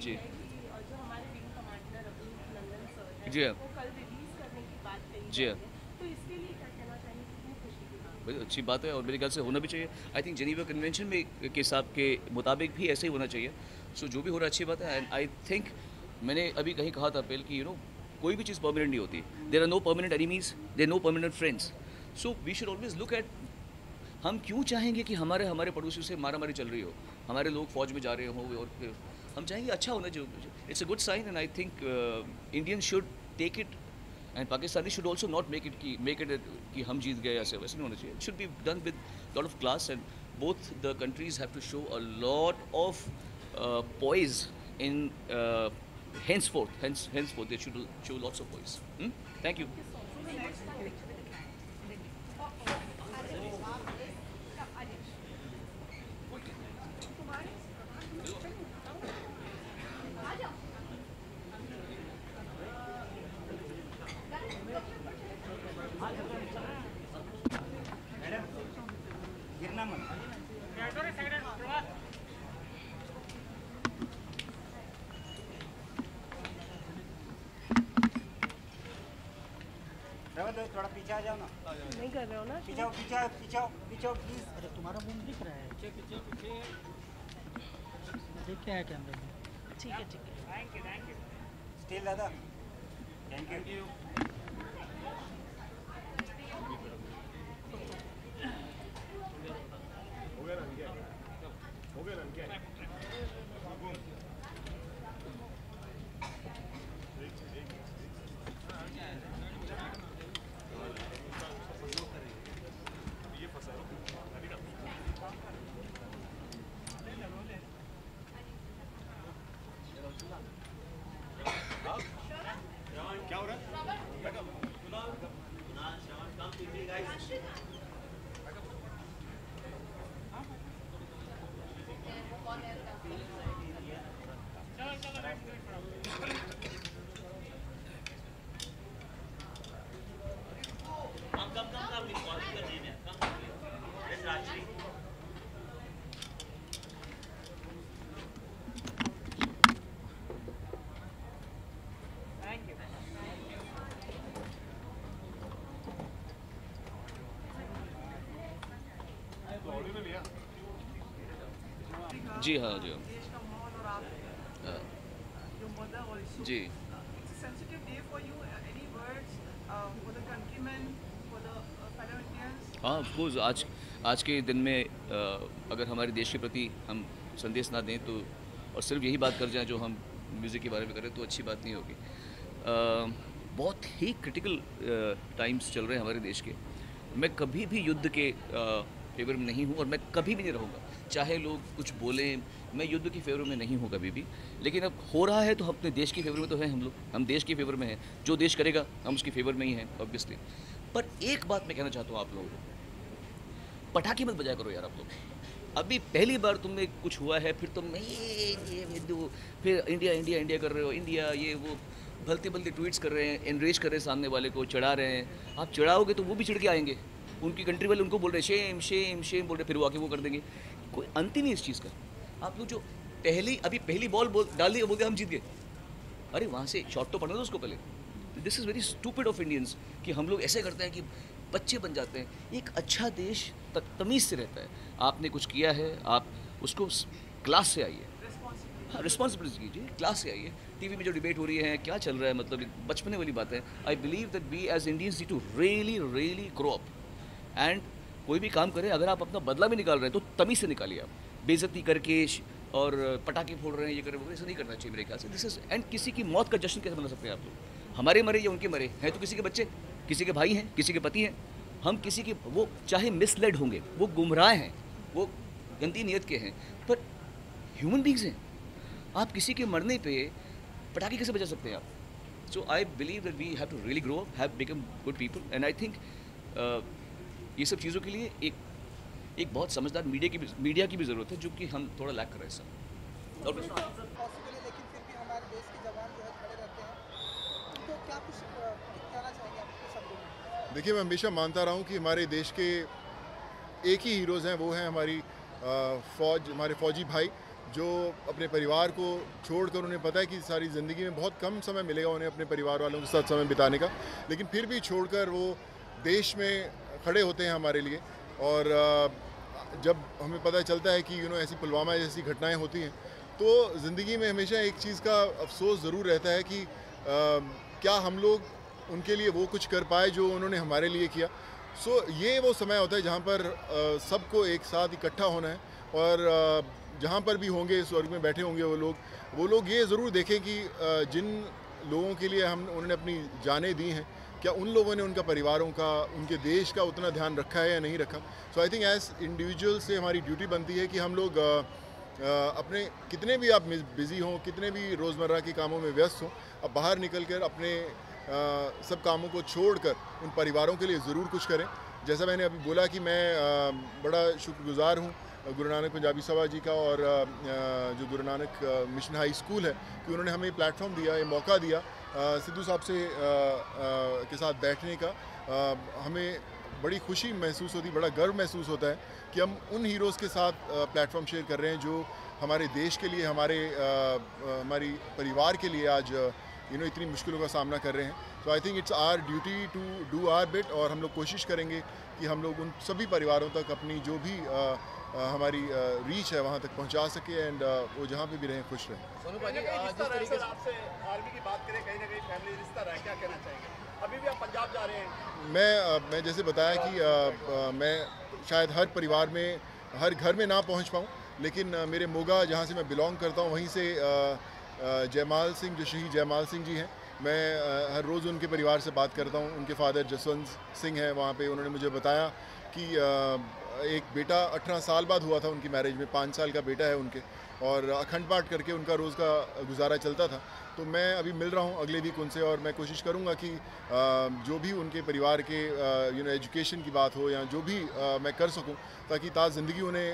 जी जो हमारे wing commander अभी नंदन सर हैं, जी हाँ वो कल रिलीज करने की बात कही जी जा हाँ। रही है, तो इसके लिए क्या कहना चाहेंगे, कितनी खुशी की बात बड़ी अच्छी बात है और मेरे ख्याल से होना भी चाहिए। आई थिंक जेनीवा कन्वेंशन में के हिसाब के मुताबिक भी ऐसे ही होना चाहिए। सो जो भी हो रहा है अच्छी बात है एंड आई थिंक मैंने अभी कहीं कहा था पहले कि कोई भी चीज़ परमानेंट नहीं होती। There are no permanent enemies, there no permanent friends. So we should always look at हम क्यों चाहेंगे कि हमारे हमारे पड़ोसियों से मारा मारी चल रही हो, हमारे लोग फौज में जा रहे हों और फिर हम चाहेंगे अच्छा होना जो it's a good sign and I think Indian should take it and Pakistani should also not make it कि हम जीत गए ऐसे वैसे नहीं होना चाहिए। It should be done with lot of class and both the countries have to show a lot of poise in henceforth they should show lots of poise. Thank you. गिरना मत। थोड़ा पीछे आ जाओ ना। नहीं कर रहे हो ना? पीछे आओ, पीछे आओ, पीछे आओ, पीछे आओ प्लीज। अरे तुम्हारा मुंह दिख रहा है, पीछे पीछे पीछे। देख के आया कैमरे में। ठीक है ठीक है। Thank you. स्टिल दादा। Thank you. क्या हो रहा है? जी हाँ जी हाँ देश का माहौल और आप हाँ, your mother also. जी It's a sensitive day for you. Any words for the countrymen, for the fellow Indians? हाँ ऑफकोर्स आज के दिन में अगर हमारे देश के प्रति हम संदेश ना दें तो और सिर्फ यही बात कर जाएं जो हम म्यूज़िक के बारे में करें तो अच्छी बात नहीं होगी। बहुत ही क्रिटिकल टाइम्स चल रहे हैं हमारे देश के। मैं कभी भी युद्ध के फेवर में नहीं हूँ और मैं कभी भी नहीं रहूँगा, चाहे लोग कुछ बोलें। मैं युद्ध के फेवर में नहीं हूँ कभी भी, लेकिन अब हो रहा है तो हम अपने देश के फेवर में तो हैं। हम देश के फेवर में हैं। जो देश करेगा हम उसके फेवर में ही हैं ऑब्वियसली। पर एक बात मैं कहना चाहता हूँ आप लोगों को, पटाखे मत बजाया करो यार आप लोग। अभी पहली बार तुमने कुछ हुआ है, फिर तुम ये हिंदू, फिर इंडिया इंडिया इंडिया कर रहे हो, इंडिया ये वो भलते भलते ट्वीट्स कर रहे हैं, एनरेज कर रहे हैं, सामने वाले को चढ़ा रहे हैं। आप चढ़ाओगे तो वो भी चिढ़ के आएंगे, उनकी कंट्री वाले उनको बोल रहे हैं शेम शेम शेम बोल रहे, फिर वो आके वो कर देंगे। कोई अंत ही नहीं इस चीज़ का। आप लोग जो पहली बॉल डाल दी, बोलते हम जीत गए। अरे वहाँ से शॉट तो पड़ना था उसको पहले। This is very stupid of Indians कि हम लोग ऐसे करते हैं कि बच्चे बन जाते हैं। एक अच्छा देश तमीज़ से रहता है। आपने कुछ किया है, आप उसको क्लास से आइए, हाँ रिस्पॉन्सिबिलिटी कीजिए, क्लास से आइए। टीवी में जो डिबेट हो रही है, क्या चल रहा है, मतलब बचपने वाली बात है। I believe that we as Indians need to really really grow up and कोई भी काम करें, अगर आप अपना बदला भी निकाल रहे हैं तो तमीज़ से निकालिए। आप बेइज्जती करके और पटाखे फोड़ रहे हैं, ये कर रहे हैं, ऐसा नहीं करना चाहिए मेरे ख्याल से। दिस इज एंड किसी की मौत का जश्न कैसे मना सकते हैं आप लोग? हमारे मरे या उनके मरे हैं तो किसी के बच्चे, किसी के भाई हैं, किसी के पति हैं। हम किसी के, वो चाहे मिसलेड होंगे, वो गुमराह हैं, वो गंदी नीयत के हैं, पर ह्यूमन बींग्स हैं। आप किसी के मरने पे पटाखे कैसे बजा सकते हैं आप? So I believe that we have to really grow up, have become good people and I think ये सब चीज़ों के लिए एक बहुत समझदार मीडिया की भी ज़रूरत है, जो कि हम थोड़ा लैक कर रहे हैं सब। और पॉसिबल है, लेकिन फिर भी हमारे देश के जवान जो है खड़े रहते हैं, तो क्या कुछ कहना चाहेंगे आपके शब्दों में? देखिए, मैं हमेशा मानता रहा हूँ कि हमारे देश के एक ही हीरोज़ हैं, वो हैं हमारी फ़ौज, हमारे फ़ौजी भाई। जो अपने परिवार को छोड़कर, उन्हें पता है कि सारी ज़िंदगी में बहुत कम समय मिलेगा उन्हें अपने परिवार वालों के साथ समय बिताने का, लेकिन फिर भी छोड़कर वो देश में खड़े होते हैं हमारे लिए। और जब हमें पता चलता है कि ऐसी पुलवामा जैसी घटनाएं होती हैं, तो ज़िंदगी में हमेशा एक चीज़ का अफसोस ज़रूर रहता है कि क्या हम लोग उनके लिए वो कुछ कर पाए जो उन्होंने हमारे लिए किया। ये वो समय होता है जहाँ पर सबको एक साथ इकट्ठा होना है, और जहाँ पर भी होंगे, स्वर्ग में बैठे होंगे वो लोग ये ज़रूर देखें कि जिन लोगों के लिए उन्होंने अपनी जानें दी हैं, क्या उन लोगों ने उनका परिवारों का, उनके देश का उतना ध्यान रखा है या नहीं रखा। सो आई थिंक एज इंडिविजुअल से हमारी ड्यूटी बनती है कि हम लोग अपने कितने भी आप बिज़ी हों, कितने भी रोज़मर्रा के कामों में व्यस्त हों, अब बाहर निकल कर अपने सब कामों को छोड़कर उन परिवारों के लिए ज़रूर कुछ करें। जैसा मैंने अभी बोला कि मैं बड़ा शुक्रगुज़ार हूँ गुरु नानक पंजाबी सभा जी का, और जो Guru Nanak mission high school है, कि उन्होंने हमें प्लेटफॉर्म दिया, ये मौका दिया सिद्धू साहब से के साथ बैठने का। हमें बड़ी खुशी महसूस होती, बड़ा गर्व महसूस होता है कि हम उन हीरोज़ के साथ प्लेटफॉर्म शेयर कर रहे हैं जो हमारे देश के लिए, हमारी परिवार के लिए आज इतनी मुश्किलों का सामना कर रहे हैं। तो I think it's our duty to do our bit, और हम लोग कोशिश करेंगे कि हम लोग उन सभी परिवारों तक अपनी जो भी हमारी रीच है वहाँ तक पहुँचा सके, एंड वो जहाँ पे भी रहें खुश रहें। सोनू भाजी, जिस तरीके से आपसे आर्मी की बात करें, कहीं ना कहीं फैमिली रिश्ता रहा है, क्या कहना चाहेंगे? अभी भी आप पंजाब जा रहे हैं? मैं जैसे बताया कि मैं शायद हर परिवार में, हर घर में ना पहुँच पाऊँ, लेकिन मेरे मोगा, जहाँ से मैं बिलोंग करता हूँ, वहीं से जयमाल सिंह, जो शहीद जयमाल सिंह जी हैं, मैं हर रोज़ उनके परिवार से बात करता हूँ। उनके फादर जसवंत सिंह हैं वहाँ पे, उन्होंने मुझे बताया कि एक बेटा 18 साल बाद हुआ था उनकी मैरिज में, 5 साल का बेटा है उनके, और अखंड पाठ करके उनका रोज़ का गुजारा चलता था। तो मैं अभी मिल रहा हूँ अगले वीक उनसे, और मैं कोशिश करूँगा कि जो भी उनके परिवार के एजुकेशन की बात हो, या जो भी मैं कर सकूँ, ताकि ताज़ ज़िंदगी उन्हें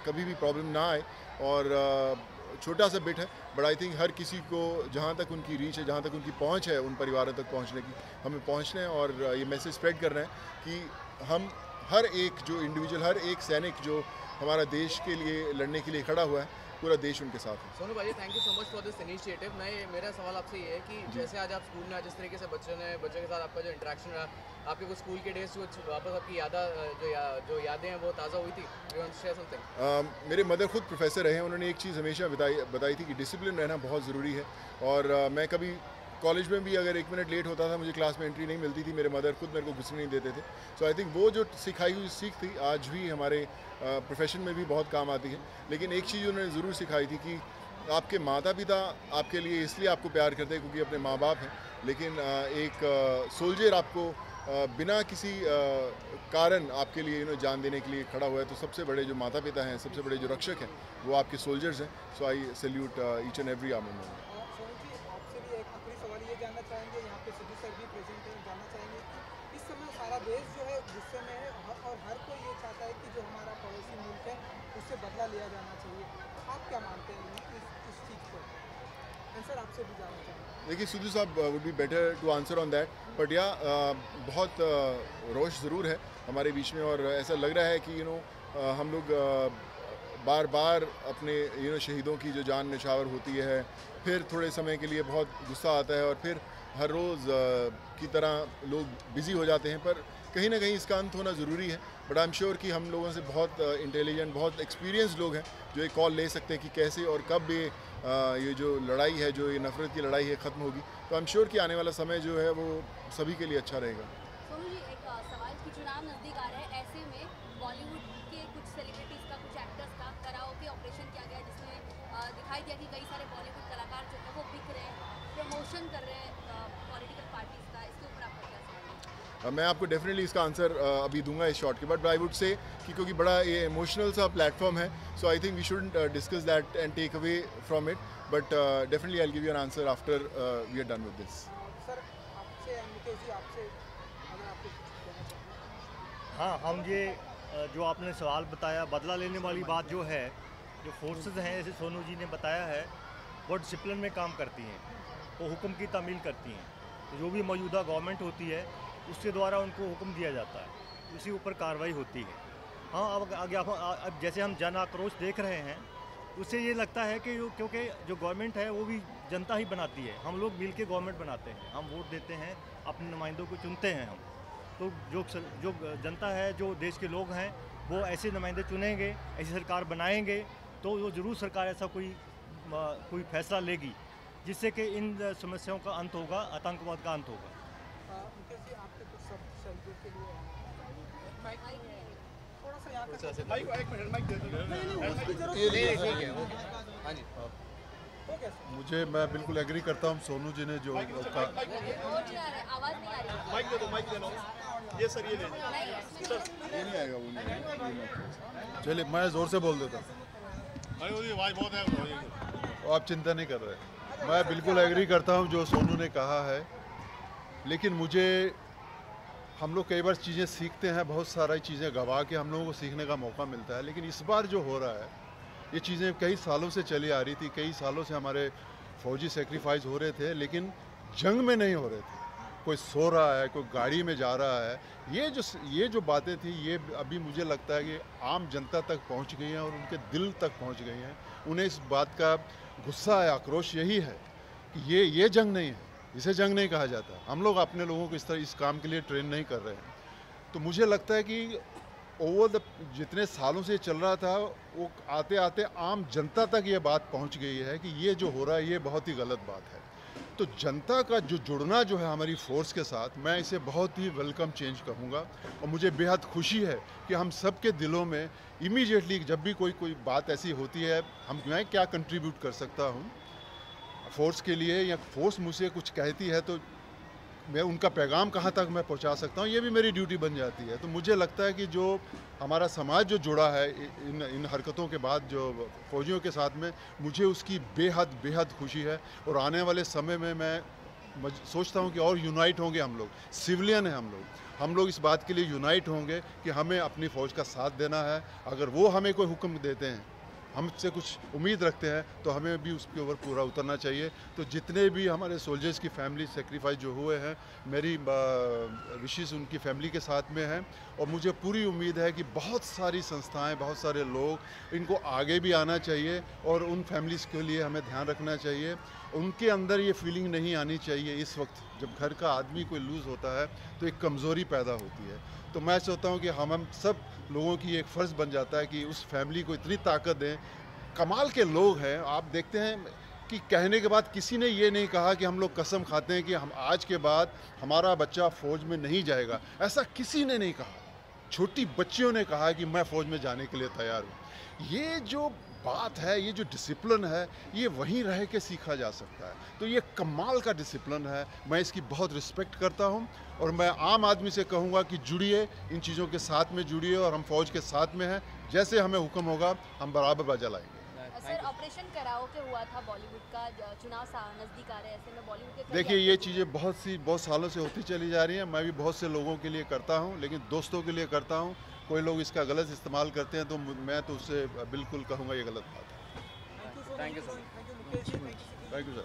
कभी भी प्रॉब्लम ना आए। और छोटा सा बिट है, बट आई थिंक हर किसी को जहाँ तक उनकी रीच है, जहाँ तक उनकी पहुँच है उन परिवारों तक पहुँचने की, हमें पहुँचना है, और ये मैसेज स्प्रेड करना है कि हम हर एक जो इंडिविजुअल, हर एक सैनिक जो हमारा देश के लिए लड़ने के लिए खड़ा हुआ है, पूरा देश उनके साथ है। सोनू भाई, thank you so much for this initiative. मेरा सवाल आपसे ये है कि जैसे आज आप स्कूल में, जिस तरीके से बच्चों के साथ आपका जो इंटरेक्शन रहा, आपके कुछ स्कूल के डेज वापस आपकी जो यादें हैं वो ताज़ा हुई थी? You want to share something? मेरे मदर खुद प्रोफेसर रहे हैं, उन्होंने एक चीज़ हमेशा बताई थी कि डिसिप्लिन रहना बहुत ज़रूरी है। और मैं कभी कॉलेज में भी अगर 1 मिनट लेट होता था, मुझे क्लास में एंट्री नहीं मिलती थी, मेरे मदर खुद मेरे को घुसने नहीं देते थे। सो आई थिंक वो जो सिखाई हुई सीख थी, आज भी हमारे प्रोफेशन में भी बहुत काम आती है। लेकिन एक चीज़ उन्होंने ज़रूर सिखाई थी कि आपके माता पिता आपके लिए इसलिए आपको प्यार करते हैं क्योंकि अपने माँ बाप हैं, लेकिन एक सोल्जर आपको बिना किसी कारण आपके लिए जान देने के लिए खड़ा हुआ है। तो सबसे बड़े जो माता पिता हैं, सबसे बड़े जो रक्षक हैं, वो आपके सोल्जर्स हैं। So I salute each and every army man. Sonu ji, आपसे भी एक आखिरी सवाल ये जानना चाहेंगे, यहाँ पे सिद्धू सर भी प्रेजेंट हैं, जानना चाहेंगे कि इस समय सारा देश जो है गुस्से में है, और हर कोई ये चाहता है कि जो हमारा पड़ोसी मुल्क है उससे बदला लिया जाना चाहिए। आप क्या मानते हैं इस चीज़ को? आंसर आपसे भी जानना चाहेंगे। देखिए, सिद्धू साहब would be better to answer on that, but या बहुत रोष ज़रूर है हमारे बीच में, और ऐसा लग रहा है कि हम लोग बार बार अपने शहीदों की जो जान निछावर होती है, फिर थोड़े समय के लिए बहुत गुस्सा आता है, और फिर हर रोज़ की तरह लोग बिज़ी हो जाते हैं। पर कहीं ना कहीं इसका अंत होना ज़रूरी है। बट आई एम श्योर कि हम लोगों से बहुत इंटेलिजेंट, बहुत एक्सपीरियंस लोग हैं जो एक कॉल ले सकते हैं कि कैसे और कब ये जो लड़ाई है, जो ये नफ़रत की लड़ाई है, ख़त्म होगी। तो आई एम श्योर कि आने वाला समय जो है वो सभी के लिए अच्छा रहेगा। सोनू जी, एक सवाल कि चुनाव नज़दीक आ रहा है, ऐसे में बॉलीवुड के कुछ सेलिब्रिटीज़ का, कुछ एक्टर्स का कराओके ऑपरेशन किया गया, जिसमें दिखाई दिया कि कई सारे बॉलीवुड कलाकार जो है वो बिक रहे हैं, प्रमोशन कर रहे हैं पॉलिटिकल पार्टीज़ का। इसके ऊपर आपका क्या सवाल है? मैं आपको डेफिनेटली इसका आंसर अभी दूंगा इस शॉर्ट के बाद, बट आई वुड से कि क्योंकि बड़ा ये इमोशनल सा प्लेटफॉर्म है, so I think we shouldn't discuss that and take away from it, but definitely I will give you an answer after we are done with this. Sir, आपसे मुकेश जी, आपसे अगर आपको कुछ कहना चाहिए। हाँ, हम ये जो आपने सवाल बताया, बदला लेने वाली बात जो है, जो फोर्सेस हैं, जैसे सोनू जी ने बताया है, वो डिसिप्लिन में काम करती हैं, वो हुक्म की तामील करती हैं। तो जो भी मौजूदा गवर्नमेंट होती है उसके द्वारा उनको हुक्म दिया जाता है, उसी ऊपर कार्रवाई होती है। हाँ, अब आगे अब जैसे हम जन आक्रोश देख रहे हैं, उससे ये लगता है कि क्योंकि जो गवर्नमेंट है वो भी जनता ही बनाती है, हम लोग मिल के गवर्नमेंट बनाते हैं, हम वोट देते हैं, अपने नुमाइंदों को चुनते हैं हम। तो जो जनता है, जो देश के लोग हैं, वो ऐसे नुमाइंदे चुनेंगे, ऐसी सरकार बनाएंगे, तो वो ज़रूर सरकार ऐसा कोई फैसला लेगी जिससे कि इन समस्याओं का अंत होगा, आतंकवाद का अंत होगा। मुकेश जी, आपके कुछ शब्द शब्दों के लिए माइक थोड़ा सा यहाँ का हाँ जी। हो गया सर। मैं बिल्कुल एग्री करता हूँ सोनू जी ने जो कहा। आवाज़ नहीं आ रही। माइक दे दो, माइक दे दो। ये सर, ये ले ये नहीं आएगा, वो नहीं आएगा। चलिए मैं ज़ोर से बोल देता हूँ। आवाज़ बहुत है। आप चिंता नहीं कर रहे। मैं बिल्कुल एग्री करता हूँ जो सोनू ने कहा है, लेकिन हम लोग कई बार चीज़ें सीखते हैं, बहुत सारी चीज़ें गवा के हम लोगों को सीखने का मौका मिलता है, लेकिन इस बार जो हो रहा है, ये चीज़ें कई सालों से चली आ रही थी, कई सालों से हमारे फौजी सेक्रीफाइस हो रहे थे, लेकिन जंग में नहीं हो रहे थे। कोई सो रहा है, कोई गाड़ी में जा रहा है, ये जो बातें थी, ये अभी मुझे लगता है कि आम जनता तक पहुंच गई हैं और उनके दिल तक पहुंच गई हैं। उन्हें इस बात का गुस्सा है, आक्रोश यही है कि ये जंग नहीं है, इसे जंग नहीं कहा जाता। हम लोग अपने लोगों को इस काम के लिए ट्रेन नहीं कर रहे हैं। तो मुझे लगता है कि जितने सालों से चल रहा था, वो आते आते आम जनता तक ये बात पहुंच गई है कि ये जो हो रहा है, ये बहुत ही गलत बात है। तो जनता का जो जुड़ना जो है हमारी फोर्स के साथ, मैं इसे बहुत ही वेलकम चेंज कहूँगा। और मुझे बेहद खुशी है कि हम सब के दिलों में इमीडिएटली जब भी कोई बात ऐसी होती है, मैं क्या कंट्रीब्यूट कर सकता हूँ फोर्स के लिए, या फोर्स मुझसे कुछ कहती है तो मैं उनका पैगाम कहाँ तक मैं पहुँचा सकता हूँ, ये भी मेरी ड्यूटी बन जाती है। तो मुझे लगता है कि जो हमारा समाज जो जुड़ा है इन हरकतों के बाद जो फौजियों के साथ में, मुझे उसकी बेहद खुशी है। और आने वाले समय में मैं सोचता हूँ कि और यूनाइट होंगे हम लोग, सिविलियन हैं हम लोग इस बात के लिए यूनाइट होंगे कि हमें अपनी फ़ौज का साथ देना है। अगर वो हमें कोई हुक्म देते हैं, हमसे कुछ उम्मीद रखते हैं, तो हमें भी उसके ऊपर पूरा उतरना चाहिए। तो जितने भी हमारे सोल्जर्स की फैमिली सेक्रीफाइस जो हुए हैं, मेरी विशेष उनकी फैमिली के साथ में हैं। और मुझे पूरी उम्मीद है कि बहुत सारी संस्थाएं, बहुत सारे लोग, इनको आगे भी आना चाहिए और उन फैमिलीज़ के लिए हमें ध्यान रखना चाहिए। उनके अंदर ये फीलिंग नहीं आनी चाहिए इस वक्त जब घर का आदमी कोई लूज़ होता है तो एक कमज़ोरी पैदा होती है। तो मैं सोचता हूँ कि हम सब लोगों की एक फ़र्ज़ बन जाता है कि उस फैमिली को इतनी ताकत दें। कमाल के लोग हैं, आप देखते हैं कि कहने के बाद किसी ने ये नहीं कहा कि हम लोग कसम खाते हैं कि हम आज के बाद हमारा बच्चा फ़ौज में नहीं जाएगा, ऐसा किसी ने नहीं कहा। छोटी बच्चियों ने कहा कि मैं फ़ौज में जाने के लिए तैयार हूँ। ये जो बात है, ये जो डिसिप्लिन है, ये वहीं रह के सीखा जा सकता है। तो ये कमाल का डिसिप्लिन है, मैं इसकी बहुत रिस्पेक्ट करता हूँ। और मैं आम आदमी से कहूँगा कि जुड़िए, इन चीज़ों के साथ में जुड़िए और हम फ़ौज के साथ में हैं। जैसे हमें हुक्म होगा हम बराबर बाजा लाएंगे। सर, ऑपरेशन कराओ के हुआ था, बॉलीवुड का चुनाव नज़दीक आ रहे हैं, ऐसे में बॉलीवुड के देखिए, ये चीज़ें बहुत सालों से होती चली जा रही हैं। मैं भी बहुत से लोगों के लिए करता हूँ, लेकिन दोस्तों के लिए करता हूँ। कोई लोग इसका गलत इस्तेमाल करते हैं तो मैं तो उससे बिल्कुल कहूँगा ये गलत बात है। Thank you sir. Thank you sir.